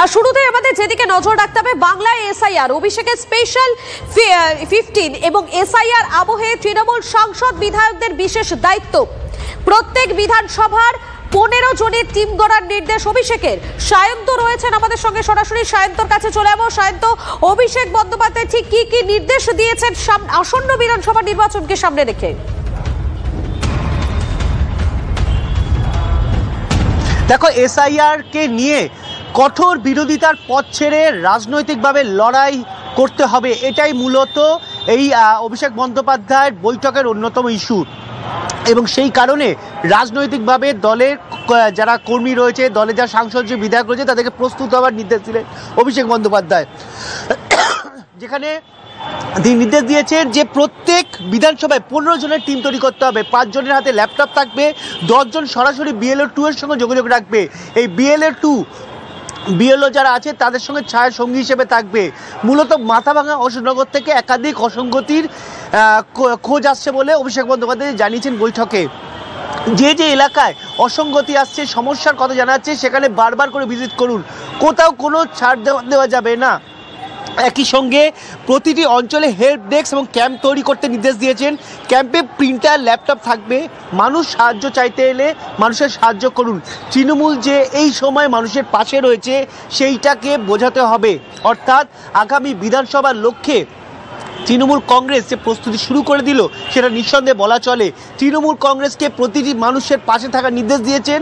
আর শুরুতেই আমাদের যেদিকে নজর রাখতে হবে বাংলায় এসআইআর অভিষেকের স্পেশাল 15 এবং এসআইআর আবহে তৃণমূল সাংসদ বিধায়কদের বিশেষ দায়িত্ব। প্রত্যেক বিধানসভার 15 জনের টিম গড়ার নির্দেশ অভিষেকের। সায়ন্ত রয়েছেন আমাদের সঙ্গে, সরাসরি সায়ন্তর কাছে চলে যাবো। সায়ন্ত, অভিষেক বন্দ্যোপাধ্যায় ঠিক কি কি নির্দেশ দিয়েছেন আসন্ন বিধানসভা নির্বাচনকে সামনে রেখে? দেখো, এসআইআর কে নিয়ে কঠোর বিরোধিতার পথ ছেড়ে রাজনৈতিকভাবে লড়াই করতে হবে, এটাই মূলত এই অভিষেক বন্দ্যোপাধ্যায়ের বৈঠকের অন্যতম ইস্যু। এবং সেই কারণে রাজনৈতিকভাবে দলের যারা কর্মী রয়েছে, দলের যারা সাংসদ যে বিধায়ক রয়েছে, তাদেরকে প্রস্তুত হওয়ার নির্দেশ দিলেন অভিষেক বন্দ্যোপাধ্যায়, যেখানে তিনি নির্দেশ দিয়েছেন যে প্রত্যেক বিধানসভায় 15 জনের টিম তৈরি করতে হবে। 5 জনের হাতে ল্যাপটপ থাকবে, 10 জন সরাসরি BLO2 এর সঙ্গে যোগাযোগ রাখবে। এই BLO যারা আছে তাদের সঙ্গে ছায়া সঙ্গী হিসেবে থাকবে। মূলত মাথাভাঙা অশোকনগর থেকে একাধিক অসঙ্গতির খোঁজ আসছে বলে অভিষেক বন্দ্যোপাধ্যায় জানিয়েছেন বৈঠকে। যে যে এলাকায় অসঙ্গতি আসছে, সমস্যার কথা জানা যাচ্ছে, সেখানে বারবার করে ভিজিট করুন, কোথাও কোনো ছাড় দেওয়া যাবে না। একই সঙ্গে প্রতিটি অঞ্চলে হেল্প ডেস্ক এবং ক্যাম্প তৈরি করতে নির্দেশ দিয়েছেন। ক্যাম্পে প্রিন্টার, ল্যাপটপ থাকবে। মানুষ সাহায্য চাইতে এলে মানুষের সাহায্য করুন। তৃণমূল যে এই সময় মানুষের পাশে রয়েছে সেইটাকে বোঝাতে হবে। অর্থাৎ আগামী বিধানসভার লক্ষ্যে তৃণমূল কংগ্রেস যে প্রস্তুতি শুরু করে দিল সেটা নিঃসন্দেহে বলা চলে। তৃণমূল কংগ্রেসকে প্রতিটি মানুষের পাশে থাকার নির্দেশ দিয়েছেন।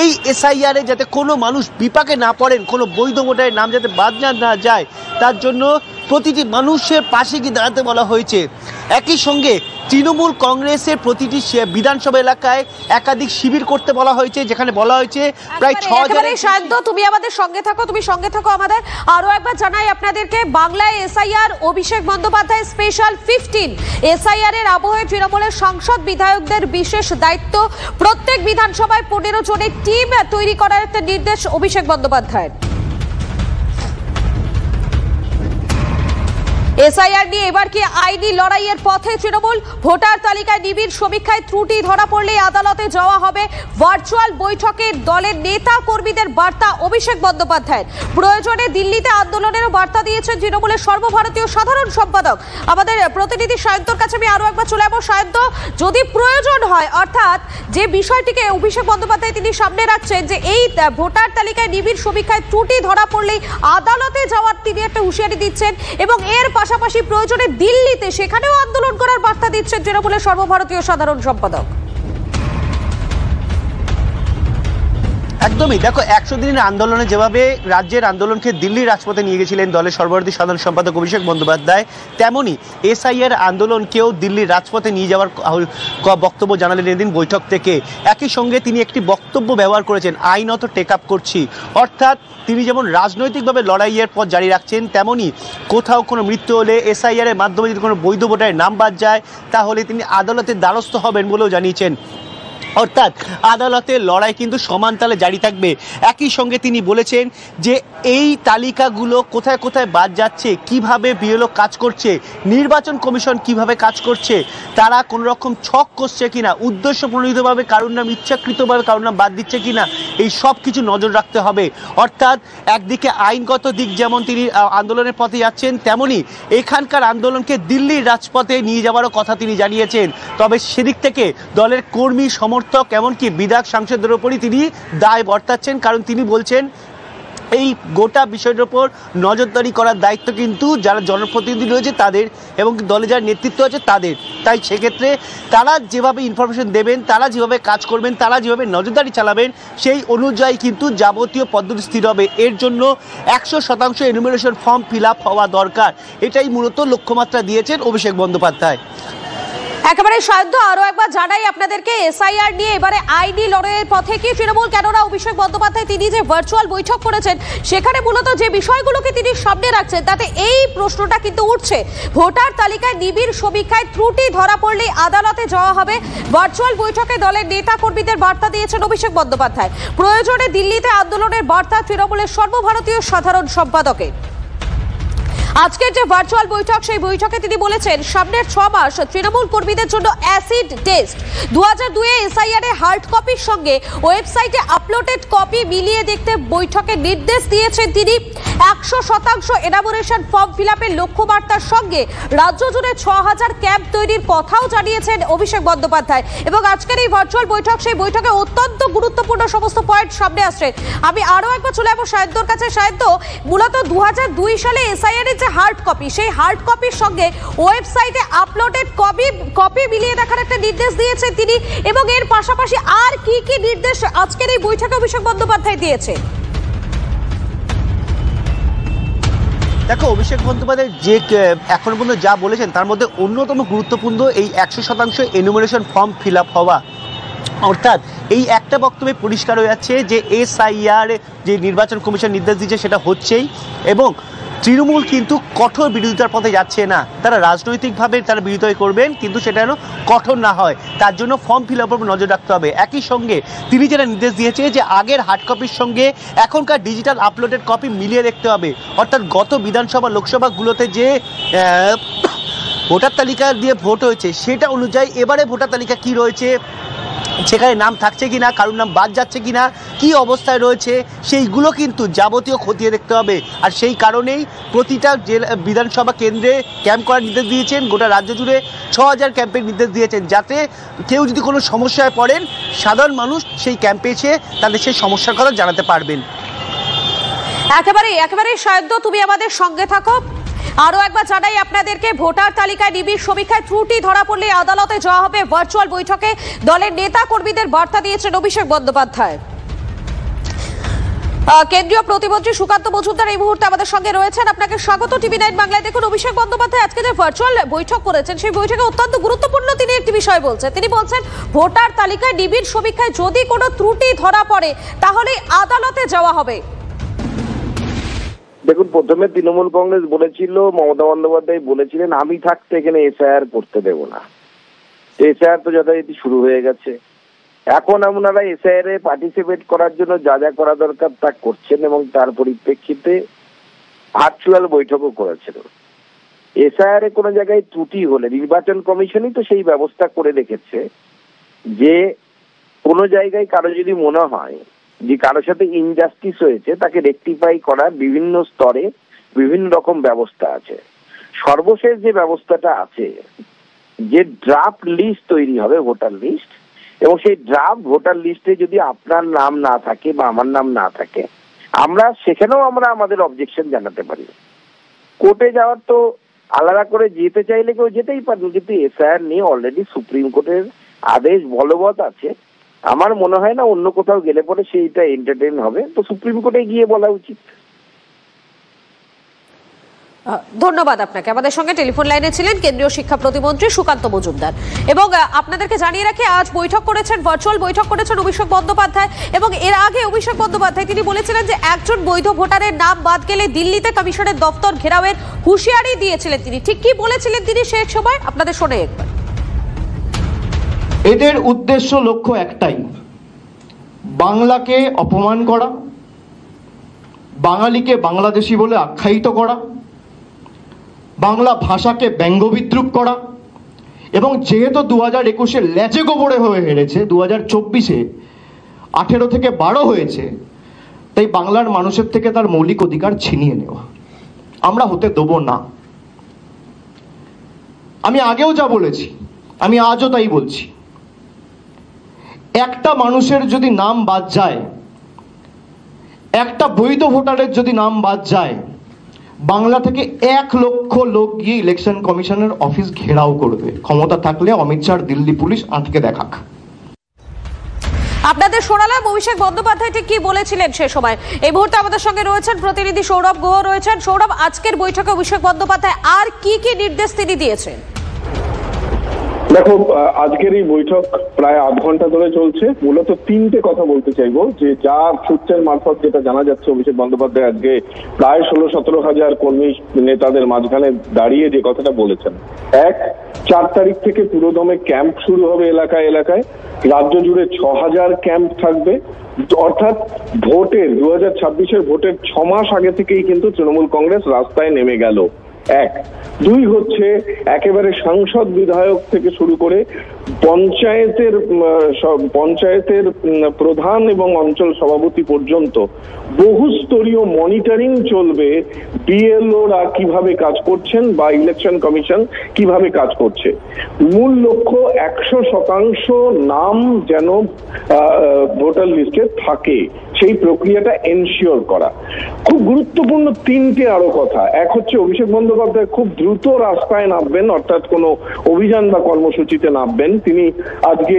এই এসআইআরে যাতে কোনো মানুষ বিপাকে না পড়েন, কোনো বৈধ ভোটারের নাম যাতে বাদ না যায়, তার জন্য প্রতিটি মানুষের পাশে গিয়ে দাঁড়াতে বলা হয়েছে। একই সঙ্গে তৃণমূল কংগ্রেসের প্রতিটি বিধানসভা এলাকায় একাধিক শিবির করতে বলা হয়েছে, যেখানে বলা হয়েছে প্রায় 6000। শান্ত, তুমি আমাদের সঙ্গে থাকো, আমাদের আরো একবার জানাই আপনাদেরকে, বাংলায় SIR Abhishek Bandyopadhyay special 15 SIR এর আবহে তৃণমূলের সাংসদ বিধায়কদের বিশেষ দায়িত্ব। প্রত্যেক বিধানসভায় 15 জনের টিম তৈরি করার একটা নির্দেশ অভিষেক বন্দ্যোপাধ্যায়ের। এসআইআর নিয়ে এবার কি আইনি লড়াইয়ের পথে তৃণমূল? ভোটার তালিকায় নিবিড় সমীক্ষায় ত্রুটি ধরা পড়লে আদালতে যাওয়া হবে। ভার্চুয়াল বৈঠকে দলের নেতা কর্মীদের বার্তা অভিষেক বন্দ্যোপাধ্যায়ের। প্রয়োজনে দিল্লিতে আন্দোলনেরও বার্তা দিয়েছেন তৃণমূলের সর্বভারতীয় সাধারণ সম্পাদক। আমাদের প্রতিনিধি সায়ন্তর কাছে আমি আরো একবার চলে যাবো। সায়ন্ত, যদি প্রয়োজন হয়, অর্থাৎ যে বিষয়টিকে অভিষেক বন্দ্যোপাধ্যায় তিনি সামনে রাখছেন যে এই ভোটার তালিকায় নিবিড় সমীক্ষায় ত্রুটি ধরা পড়লেই আদালতে যাওয়ার তিনি একটা হুঁশিয়ারি দিচ্ছেন, এবং এর পাশাপাশি প্রয়োজনে দিল্লিতে সেখানেও আন্দোলন করার বার্তা দিচ্ছেন তৃণমূলের সর্বভারতীয় সাধারণ সম্পাদক। একদমই। দেখো, 100 দিনের আন্দোলনে যেভাবে রাজ্যের আন্দোলনকে দিল্লির রাজপথে নিয়ে গেছিলেন দলের সর্বভারতীয় সাধারণ সম্পাদক অভিষেক বন্দ্যোপাধ্যায়, তেমনই এসআইআর আন্দোলনকেও দিল্লির রাজপথে নিয়ে যাওয়ার বক্তব্য জানালেন এদিন বৈঠক থেকে। একই সঙ্গে তিনি একটি বক্তব্য ব্যবহার করেছেন, আইনত টেক আপ করছি। অর্থাৎ তিনি যেমন রাজনৈতিকভাবে লড়াইয়ের পথ জারি রাখছেন, তেমনই কোথাও কোনো মৃত্যু হলে এসআইআর এর মাধ্যমে যদি কোনো বৈধ ভোটারের নাম বাদ যায়, তাহলে তিনি আদালতের দ্বারস্থ হবেন বলেও জানিয়েছেন। অর্থাৎ আদালতের লড়াই কিন্তু সমান তালে জারি থাকবে। একই সঙ্গে তিনি বলেছেন যে এই তালিকাগুলো কোথায় কোথায় বাদ যাচ্ছে, কিভাবে BLO কাজ করছে, নির্বাচন কমিশন কিভাবে কাজ করছে, তারা কোনো রকম ছক করছে কিনা, উদ্দেশ্য প্রণোদিতভাবে কারোর নাম ইচ্ছাকৃতভাবে কারোর নাম বাদ দিচ্ছে কিনা, এই সব কিছু নজর রাখতে হবে। অর্থাৎ একদিকে আইনগত দিক যেমন তিনি আন্দোলনের পথে যাচ্ছেন, তেমনি এখানকার আন্দোলনকে দিল্লির রাজপথে নিয়ে যাওয়ারও কথা তিনি জানিয়েছেন। তবে সেদিক থেকে দলের কর্মী, সমর্থক, এমনকি বিধায়ক সাংসদদের উপরই তিনি দায় বর্তাচ্ছেন, কারণ তিনি বলছেন এই গোটা বিষয়টার উপর নজরদারি করার দায়িত্ব কিন্তু যারা জনপ্রতিনিধি রয়েছে তাদের, এবং দলে যারা নেতৃত্ব আছে তাদের। তাই সেক্ষেত্রে তারা যেভাবে ইনফরমেশন দেবেন, তারা যেভাবে কাজ করবেন, তারা যেভাবে নজরদারি চালাবেন, সেই অনুযায়ী কিন্তু যাবতীয় পদ্ধতি স্থির হবে। এর জন্য 100% এনুমারেশন ফর্ম ফিল আপ হওয়া দরকার, এটাই মূলত লক্ষ্যমাত্রা দিয়েছেন অভিষেক বন্দ্যোপাধ্যায়। একেবারে সাধ্য আরো একবার জানাই আপনাদেরকে, এসআইআর নিয়ে এবারে আইনি লড়াইয়ের পথে কি তৃণমূল? কেননা অভিষেক বন্দ্যোপাধ্যায় তিনি যে ভার্চুয়াল বৈঠক করেছেন, সেখানে মূলত যে বিষয়গুলোকে তিনি সামনে রাখছেন, তাতে এই প্রশ্নটা কিন্তু উঠছে, ভোটার তালিকায় নিবিড় সমীক্ষায় ত্রুটি ধরা পড়লে আদালতে যাওয়া হবে। ভার্চুয়াল বৈঠকে দলের নেতা কর্মীদের বার্তা দিয়েছেন অভিষেক বন্দ্যোপাধ্যায়। প্রয়োজনে দিল্লিতে আন্দোলনের বার্তা তৃণমূলের সর্বভারতীয় সাধারণ সম্পাদকের। আজকের যে ভার্চুয়াল বৈঠক, সেই বৈঠকে তিনি বলেছেন সামনের 6 মাস তৃণমূল কর্মীদের জন্য অ্যাসিড টেস্ট। 2002 এ এসআইআর এ হার্ড কপির সঙ্গে ওয়েবসাইটে আপলোডেড কপি মিলিয়ে দেখতে বৈঠকে নির্দেশ দিয়েছেন তিনি। 100% এনামোরেশন ফর্ম ফিলআপের লক্ষ্যমাত্রার সঙ্গে রাজ্য জুড়ে 6000 ক্যাম্প তৈরির কথাও জানিয়েছেন অভিষেক বন্দ্যোপাধ্যায়। এবং আজকের এই ভার্চুয়াল বৈঠক, সেই বৈঠকে অত্যন্ত গুরুত্বপূর্ণ সমস্ত পয়েন্ট সামনে আসছে। আমি আরো একবার চলে যাবো সাহিত্যর কাছে। সাহিত্য, মূলত 2002 সালে এসআইআর এর যে হার্ড কপি, সেই হার্ড কপির সঙ্গে ওয়েবসাইটে আপলোডেড কপি মিলিয়ে দেখার একটা নির্দেশ দিয়েছেন তিনি। এবং এর পাশাপাশি আর কি কি নির্দেশ আজকের এই বৈঠকে অভিষেক বন্দ্যোপাধ্যায় দিয়েছে? দেখো, অভিষেক বন্দ্যোপাধ্যায় যে এখন পর্যন্ত যা বলেছেন তার মধ্যে অন্যতম গুরুত্বপূর্ণ এই 100% এনুমারেশন ফর্ম ফিল আপ হওয়া। অর্থাৎ এই একটা বক্তব্যে পরিষ্কার হয়ে যাচ্ছে যে এসআইআর যে নির্বাচন কমিশন নির্দেশ দিচ্ছে সেটা হচ্ছেই, এবং তৃণমূল কিন্তু কঠোর বিরোধিতার পথে যাচ্ছে না। তারা রাজনৈতিকভাবে তারা বিরোধিতা করবেন, কিন্তু সেটা যেন কঠোর না হয়, তার জন্য ফর্ম ফিল আপের উপর নজর রাখতে হবে। একই সঙ্গে তিনি যেটা নির্দেশ দিয়েছে যে আগের হার্ড কপির সঙ্গে এখনকার ডিজিটাল আপলোডেড কপি মিলিয়ে দেখতে হবে। অর্থাৎ গত বিধানসভা লোকসভাগুলোতে যে ভোটার তালিকা দিয়ে ভোট হয়েছে সেটা অনুযায়ী এবারে ভোটার তালিকা কি রয়েছে, সেখানে নাম থাকছে কিনা, কারোর নাম বাদ যাচ্ছে কিনা, কি অবস্থায় রয়েছে, সেইগুলো কিন্তু যাবতীয় খতিয়ে দেখতে হবে। আর সেই কারণেই প্রতিটা জেলা বিধানসভা কেন্দ্রে ক্যাম্প করার নির্দেশ দিয়েছেন। গোটা রাজ্য জুড়ে 6000 ক্যাম্পের নির্দেশ দিয়েছেন, যাতে কেউ যদি কোনো সমস্যায় পড়েন সাধারণ মানুষ সেই ক্যাম্পে এসে তাদের সেই সমস্যার কথা জানাতে পারবেন। একেবারে সাহায্য, তুমি আমাদের সঙ্গে থাকো। আরো একবার জানাই আপনাদেরকে, ভোটার তালিকায় নিবিড় সমীক্ষায় ত্রুটি ধরা পড়লে আদালতে যাওয়া হবে। ভার্চুয়াল বৈঠকে দলের নেতা কর্মীদের বার্তা দিয়েছেন অভিষেক বন্দ্যোপাধ্যায়। কেন্দ্রীয় প্রতিমন্ত্রী সুকান্ত মজুমদার এই মুহূর্তে আমাদের সঙ্গে রয়েছেন। আপনাকে স্বাগত TV9 বাংলায়। দেখুন, অভিষেক বন্দ্যোপাধ্যায় আজকে যে ভার্চুয়াল বৈঠক করেছেন, সেই বৈঠকে অত্যন্ত গুরুত্বপূর্ণ তিনি একটি বিষয় বলছেন। তিনি বলছেন ভোটার তালিকায় নিবিড় সমীক্ষায় যদি কোনো ত্রুটি ধরা পড়ে তাহলে আদালতে যাওয়া হবে। দেখুন, প্রথমে তৃণমূল কংগ্রেস বলেছিল, মমতা বন্দ্যোপাধ্যায় বলেছিলেন আমি থাকতে এখানে এসআইআর করতে দেব না। এসআইআর তো যথারীতি শুরু হয়ে গেছে। এখন আপনারা এসআইআর এ পার্টিসিপেট করার জন্য যা যা করা দরকার তা করছেন, এবং তার পরিপ্রেক্ষিতে ভার্চুয়াল বৈঠকও করেছেন। এসআইআর এ কোনো জায়গায় ত্রুটি হলে নির্বাচন কমিশনই তো সেই ব্যবস্থা করে রেখেছে যে কোনো জায়গায় কারো যদি মনে হয় যে কারোর সাথে ইনজাস্টিস হয়েছে, তাকে রেকটিফাই করার বিভিন্ন স্তরে বিভিন্ন রকম ব্যবস্থা আছে। সর্বশেষ যে ব্যবস্থাটা আছে, যে ড্রাফট লিস্ট তৈরি হবে, ভোটার লিস্ট, এবং সেই ড্রাফট ভোটার লিস্টে যদি আপনার নাম না থাকে বা আমার নাম না থাকে, আমরা সেখানেও আমাদের অবজেকশন জানাতে পারি। কোর্টে যাওয়ার তো আলাদা করে যেতে চাইলে কেউ যেতেই পারে, কিন্তু এসআইআর নিয়ে অলরেডি সুপ্রিম কোর্টের আদেশ বলবৎ আছে। আমার মনে হয় না অন্য কোথাও গেলে পরে সেইটা এন্টারটেইন হবে, তো সুপ্রিম কোর্টে গিয়ে বলা উচিত। ধন্যবাদ আপনাকে। আমাদের সঙ্গে টেলিফোন লাইনে ছিলেন কেন্দ্রীয় শিক্ষা প্রতিমন্ত্রী সুকান্ত মজুমদার। এবং আপনাদেরকে জানিয়ে রাখি, আজ বৈঠক করেছেন, ভার্চুয়াল বৈঠক করেছেন অভিষেক বন্দ্যোপাধ্যায়। এবং এর আগে অভিষেক বন্দ্যোপাধ্যায় তিনি বলেছিলেন যে একজন বৈধ ভোটারের নাম বাদ গেলে দিল্লিতে কমিশনের দপ্তর ঘেরাওয়ের হুঁশিয়ারি দিয়েছিলেন তিনি। ঠিক কি বলেছিলেন তিনি সেই সময়, আপনাদের শোনে একবার। এদের উদ্দেশ্য লক্ষ্য একটাই, বাংলাকে অপমান করা, বাঙালিকে বাংলাদেশি বলে আখ্যায়িত করা, বাংলা ভাষাকে ব্যঙ্গ বিদ্রুপ করা, এবং যেহেতু 2021-এ ল্যাচে গোবরে হয়ে হেরেছে, 2024-এ 18 থেকে 12 হয়েছে, তাই বাংলার মানুষের থেকে তার মৌলিক অধিকার ছিনিয়ে নেওয়া আমরা হতে দেব না। আমি আগেও যা বলেছি, আমি আজও তাই বলছি। একটা মানুষের যদি নাম বাদ যায়, একটা বৈধ ভোটারের যদি নাম বাদ যায়, বাংলা থেকে 1 লক্ষ লোক গিয়ে ইলেকশন কমিশনের অফিস ঘেরাও করবে। ক্ষমতা থাকলে অমিত শাহ দিল্লি পুলিশ আটকে দেখাক। আপনাদের শোনালাম অভিষেক বন্দ্যোপাধ্যায় ঠিক কি বলেছিলেন সে সময়। এই মুহূর্তে আমাদের সঙ্গে রয়েছেন প্রতিনিধি সৌরভ গুহ রয়েছেন। সৌরভ, আজকের বৈঠকে অভিষেক বন্দ্যোপাধ্যায় আর কি কি নির্দেশ তিনি দিয়েছেন? দেখো, আজকের এই বৈঠক প্রায় 8 ঘন্টা ধরে চলছে। মূলত 3টে কথা বলতে চাইবো, যে যা সূত্রের মারফত যেটা জানা যাচ্ছে, অভিষেক বন্দ্যোপাধ্যায় আজকে প্রায় 16-17 হাজার কর্মী নেতাদের মাঝখানে দাঁড়িয়ে যে কথাটা বলেছেন। 4 তারিখ থেকে পুরোদমে ক্যাম্প শুরু হবে এলাকায় এলাকায়। রাজ্য জুড়ে 6000 ক্যাম্প থাকবে। অর্থাৎ ভোটের 2026-এর ভোটের 6 মাস আগে থেকেই কিন্তু তৃণমূল কংগ্রেস রাস্তায় নেমে গেল। এক। দুই হচ্ছে একেবারে সাংসদ বিধায়ক থেকে শুরু করে পঞ্চায়েতের প্রধান এবং অঞ্চল সভাপতি পর্যন্ত বহুস্তরীয় মনিটরিং চলবে, বিএলওরা কিভাবে কাজ করছেন বা ইলেকশন কমিশন কিভাবে কাজ করছে। মূল লক্ষ্য 100% নাম যেন ভোটার লিস্টে থাকে, সেই প্রক্রিয়াটা এনশিওর করা। খুব গুরুত্বপূর্ণ তিনটে আরো কথা। এক হচ্ছে অভিষেক বন্দ্যোপাধ্যায় খুব দ্রুত রাস্তায় নামবেন, অর্থাৎ কোনো অভিযান বা কর্মসূচিতে নামবেন। তিনি আজকে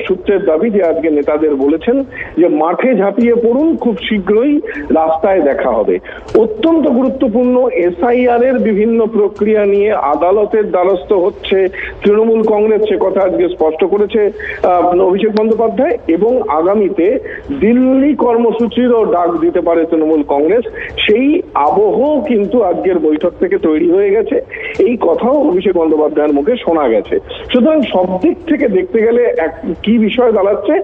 সূত্রের দাবি যে আজকে নেতাদের বলেছেন যে মাঠে ঝাঁপিয়ে পড়ুন, খুব শীঘ্রই রাস্তায় দেখা হবে। অত্যন্ত গুরুত্বপূর্ণ, এসআইআর এর বিভিন্ন প্রক্রিয়া নিয়ে আদালতের দ্বারস্থ হচ্ছে তৃণমূল কংগ্রেস, সে কথা আজকে স্পষ্ট করেছে অভিষেক বন্দ্যোপাধ্যায়। এবং আগামীতে দিল্লি কর্মসূচিরও ডাক দিতে পারে তৃণমূল কংগ্রেস, সেই আবহ কিন্তু আজকের বৈঠক থেকে তৈরি হয়ে গেছে, এই কথাও অভিষেক বন্দ্যোপাধ্যায়ের মুখে শোনা গেছে। সুতরাং সব দিক থেকে দেখতে গেলে কি বিষয় দাঁড়াচ্ছে,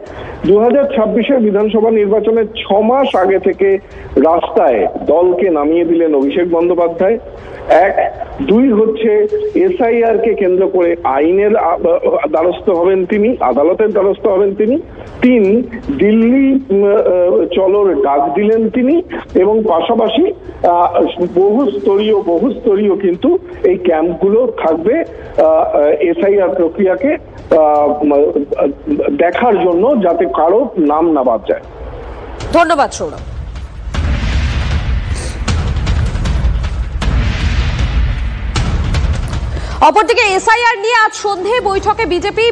2026-এর বিধানসভা নির্বাচনের 6 মাস আগে থেকে রাস্তায় দলকে নামিয়ে দিলেন অভিষেক বন্দ্যোপাধ্যায়। এক। দুই হচ্ছে এসআইআর কে কেন্দ্র করে আইনের দ্বারস্থ হবেন তিনি, আদালতের দ্বারস্থ হবেন তিনি। 3, দিল্লি চলোর ডাক দিলেন তিনি। এবং পাশাপাশি বহুস্তরীয় কিন্তু এই ক্যাম্পগুলো থাকবে এসআইআর প্রক্রিয়াকে দেখার জন্য, যাতে কারো নাম না বাদ যায়। ধন্যবাদ সৌরভ। অপরদিকে এসআইআর নিয়ে আজ সন্ধে বৈঠকে বিজেপি